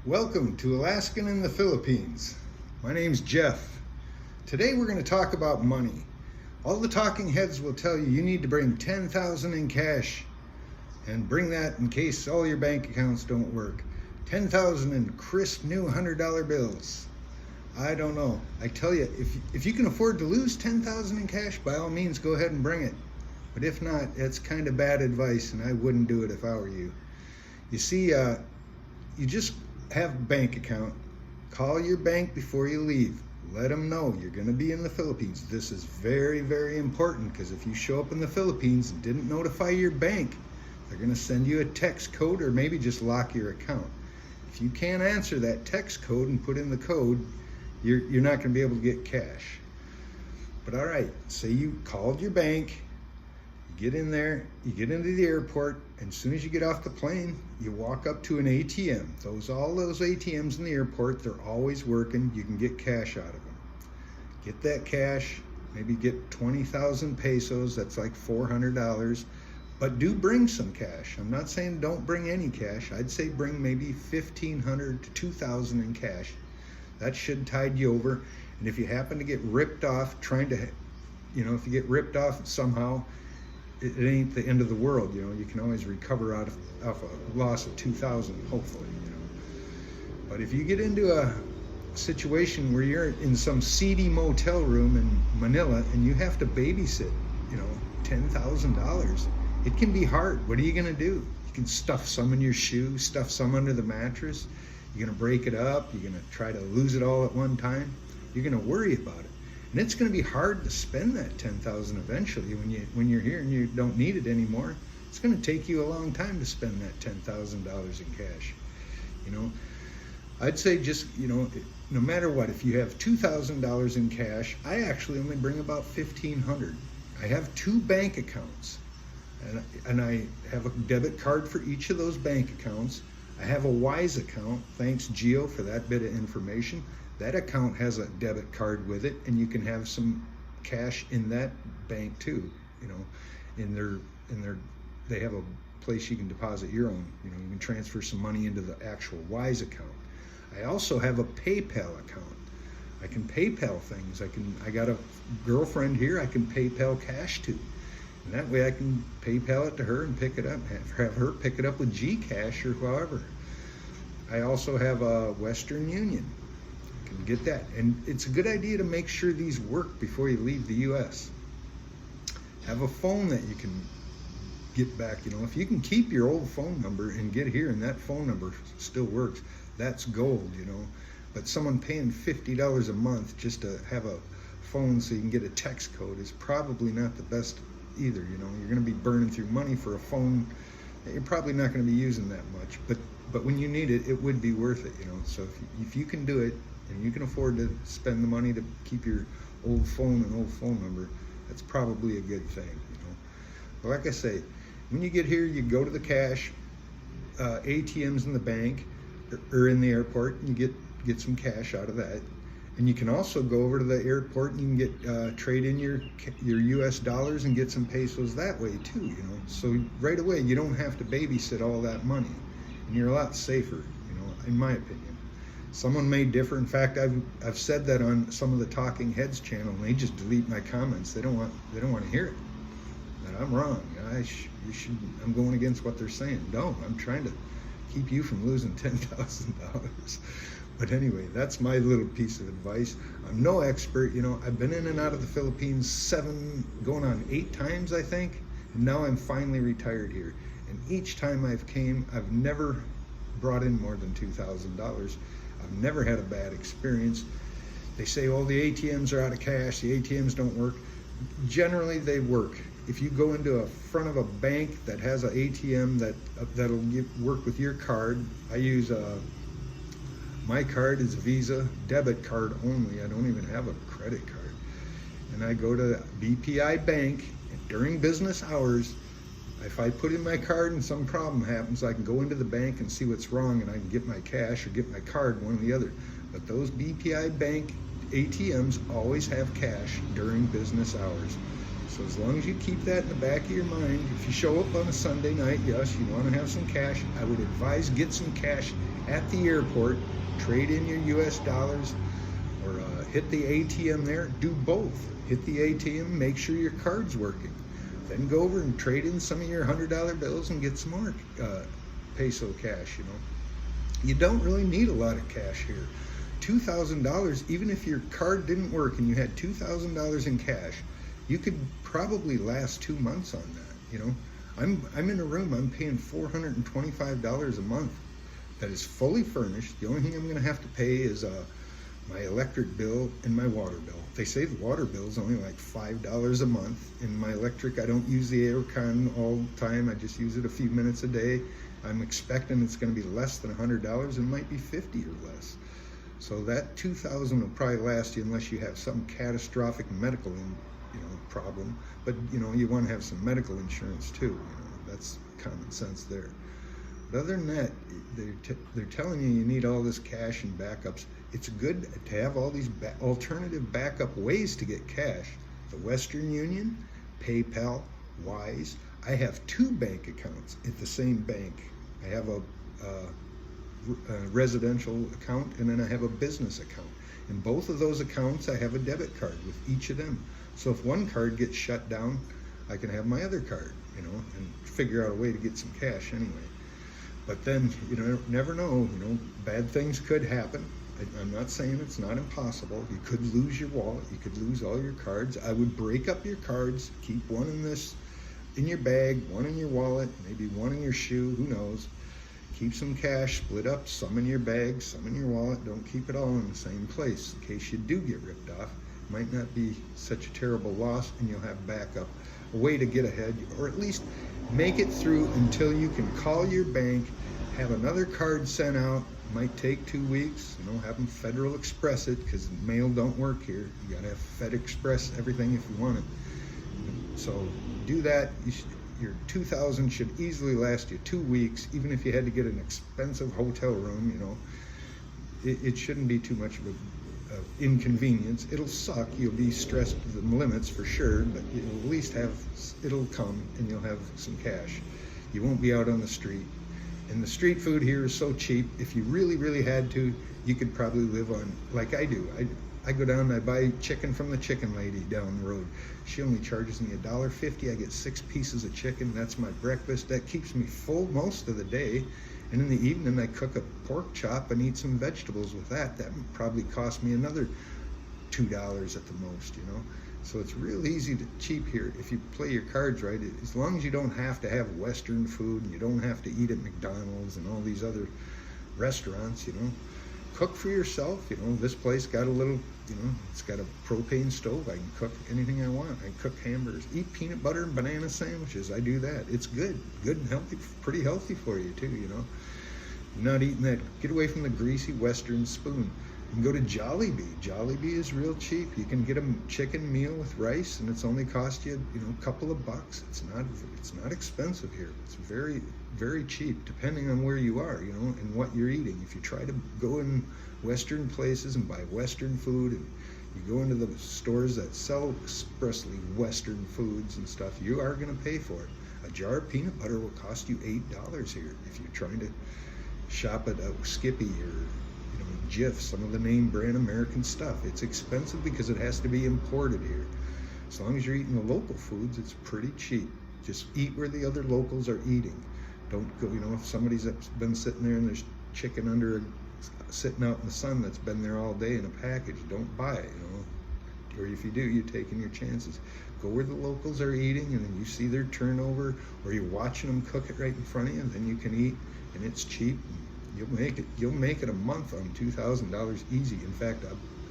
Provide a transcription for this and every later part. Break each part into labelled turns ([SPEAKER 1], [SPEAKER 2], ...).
[SPEAKER 1] Welcome to Alaskan in the Philippines. My name's Jeff. Today we're going to talk about money. All the talking heads will tell you need to bring 10,000 in cash and bring that in case all your bank accounts don't work. 10,000 in crisp new $100 bills. I don't know. I tell you, if you can afford to lose 10,000 in cash, by all means go ahead and bring it. But if not, it's kind of bad advice and I wouldn't do it if I were you. You see, you just have a bank account. Call your bank before you leave. Let them know you're going to be in the Philippines. This is very, very important because if you show up in the Philippines and didn't notify your bank, they're going to send you a text code or maybe just lock your account. If you can't answer that text code and put in the code, you're not going to be able to get cash. But all right, say you called your bank, you get in there, you get into the airport, and as soon as you get off the plane, you walk up to an ATM. All those ATMs in the airport, they're always working. You can get cash out of them. Get that cash, maybe get 20,000 pesos, that's like $400, but do bring some cash. I'm not saying don't bring any cash. I'd say bring maybe 1,500 to 2,000 in cash. That should tide you over. And if you happen to get ripped off if you get ripped off somehow, it ain't the end of the world. You can always recover off a loss of 2,000, hopefully. But if you get into a situation where you're in some seedy motel room in Manila and you have to babysit, $10,000, it can be hard. What are you gonna do? You can stuff some in your shoe, stuff some under the mattress. You're gonna break it up. You're gonna try to lose it all at one time. You're gonna worry about it. And it's going to be hard to spend that 10,000 eventually when you're here and you don't need it anymore. It's going to take you a long time to spend that $10,000 in cash. I'd say just, no matter what, if you have $2,000 in cash, I actually only bring about 1,500. I have 2 bank accounts and I have a debit card for each of those bank accounts. I have a Wise account. Thanks, Geo, for that bit of information. That account has a debit card with it, and you can have some cash in that bank too. They have a place you can deposit your own. You can transfer some money into the actual Wise account. I also have a PayPal account. I can PayPal things. I got a girlfriend here I can PayPal cash to. And that way I can PayPal it to her and pick it up, have her pick it up with Gcash or however. I also have a Western Union. Get that. And it's a good idea to make sure these work before you leave the US. Have a phone that you can get back. If you can keep your old phone number and get here and that phone number still works, that's gold. But someone paying $50 a month just to have a phone so you can get a text code is probably not the best either. You're going to be burning through money for a phone that you're probably not going to be using that much, but when you need it, it would be worth it. So if you can do it and you can afford to spend the money to keep your old phone and old phone number, that's probably a good thing. But like I say, when you get here, you go to the cash ATMs in the bank or in the airport, and you get some cash out of that. And you can also go over to the airport and you can get trade in your US dollars and get some pesos that way too. So right away you don't have to babysit all that money, and you're a lot safer. In my opinion. Someone may differ. In fact, I've said that on some of the Talking Heads channel, and they just delete my comments. They don't want to hear it. That I'm wrong. I'm going against what they're saying. No, I'm trying to keep you from losing $10,000. But anyway, that's my little piece of advice. I'm no expert. I've been in and out of the Philippines 7, going on 8 times, I think. And now I'm finally retired here. And each time I've never brought in more than $2,000. I've never had a bad experience. They say, the ATMs are out of cash, the ATMs don't work. Generally, they work. If you go into a front of a bank that has an ATM that'll work with your card, I use my card is Visa debit card only. I don't even have a credit card. And I go to BPI Bank during business hours. If I put in my card and some problem happens, I can go into the bank and see what's wrong, and I can get my cash or get my card, one or the other. But those BPI Bank ATMs always have cash during business hours. So as long as you keep that in the back of your mind, if you show up on a Sunday night, yes, you want to have some cash, I would advise get some cash at the airport, trade in your US dollars, or hit the ATM there. Do both. Hit the ATM, make sure your card's working. Then go over and trade in some of your $100 bills and get some more peso cash, you know. You don't really need a lot of cash here. $2,000, even if your card didn't work and you had $2,000 in cash, you could probably last 2 months on that, you know. I'm in a room, I'm paying $425 a month that is fully furnished. The only thing I'm gonna have to pay is my electric bill and my water bill. They say the water bill is only like $5 a month. And my electric, I don't use the air con all the time. I just use it a few minutes a day. I'm expecting it's going to be less than $100. It might be 50 or less. So that $2,000 will probably last you unless you have some catastrophic medical, problem. But you want to have some medical insurance too. That's common sense there. But other than that, they're telling you need all this cash and backups. It's good to have all these alternative backup ways to get cash. The Western Union, PayPal, Wise. I have 2 bank accounts at the same bank. I have a residential account, and then I have a business account. In both of those accounts, I have a debit card with each of them. So if one card gets shut down, I can have my other card, and figure out a way to get some cash anyway. But then, you never know, bad things could happen. I'm not saying it's not impossible. You could lose your wallet. You could lose all your cards. I would break up your cards, keep one in your bag, one in your wallet, maybe one in your shoe, who knows. Keep some cash, split up, some in your bag, some in your wallet. Don't keep it all in the same place in case you do get ripped off. It might not be such a terrible loss, and you'll have backup, a way to get ahead, or at least make it through until you can call your bank, have another card sent out. Might take 2 weeks, have them Federal Express it, because mail don't work here. You gotta have Fed Express everything if you want it. So do that. Your $2,000 should easily last you 2 weeks, even if you had to get an expensive hotel room. It shouldn't be too much of an inconvenience. It'll suck. You'll be stressed to the limits for sure, but you'll at least it'll come, and you'll have some cash. You won't be out on the street. And the street food here is so cheap. If you really, really had to, you could probably live on, like I do. I go down and I buy chicken from the chicken lady down the road. She only charges me $1.50. I get 6 pieces of chicken. That's my breakfast. That keeps me full most of the day. And in the evening, I cook a pork chop and eat some vegetables with that. That would probably cost me another $2 at the most, So it's real easy to cheap here if you play your cards right. As long as you don't have to have Western food, and you don't have to eat at McDonald's and all these other restaurants, Cook for yourself. This place got a little, it's got a propane stove. I can cook anything I want. I can cook hamburgers, eat peanut butter and banana sandwiches. I do that. It's good and healthy, pretty healthy for you too, You're not eating that. Get away from the greasy Western spoon. You can go to Jollibee. Jollibee is real cheap. You can get a chicken meal with rice, and it's only cost you, a couple of bucks. It's not expensive here. It's very, very cheap, depending on where you are, and what you're eating. If you try to go in Western places and buy Western food, and you go into the stores that sell expressly Western foods and stuff, you are going to pay for it. A jar of peanut butter will cost you $8 here if you're trying to shop at a Skippy or Jif, some of the name brand American stuff. It's expensive because it has to be imported here. As long as you're eating the local foods, it's pretty cheap. Just eat where the other locals are eating. Don't go, if somebody's been sitting there and there's chicken sitting out in the sun that's been there all day in a package, don't buy it, Or if you do, you're taking your chances. Go where the locals are eating, and then you see their turnover, or you're watching them cook it right in front of you, and then you can eat, and it's cheap. You'll make it a month on $2,000 easy. In fact,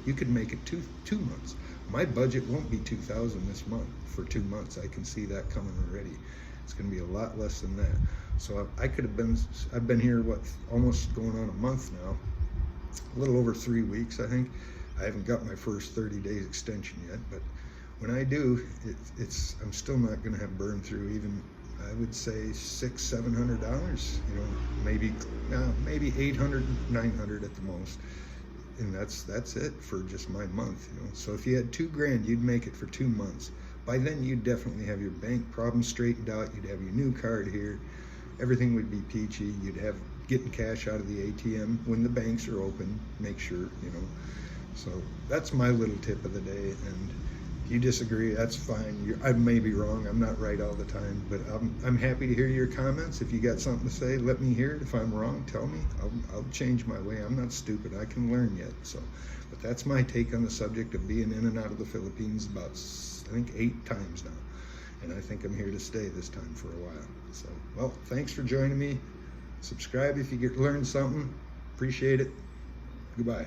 [SPEAKER 1] you could make it two months. My budget won't be $2,000 this month for 2 months. I can see that coming already. It's going to be a lot less than that. So I've been here, almost going on a month now, a little over 3 weeks, I think. I haven't got my first 30 days extension yet, but when I do, I'm still not going to have burned through even, I would say $600-700, maybe $800, $900 at the most, and that's it for just my month, So if you had $2,000, you'd make it for 2 months. by then you'd definitely have your bank problem straightened out. You'd have your new card here. Everything would be peachy. You'd have getting cash out of the ATM when the banks are open. Make sure, you know. So that's my little tip of the day. And if you disagree, that's fine. I may be wrong. I'm not right all the time, but I'm happy to hear your comments. If you got something to say, let me hear it. If I'm wrong, tell me. I'll change my way. I'm not stupid. I can learn yet. So, but that's my take on the subject of being in and out of the Philippines about, I think, 8 times now. And I think I'm here to stay this time for a while. So, well, thanks for joining me. Subscribe if you learned something. Appreciate it. Goodbye.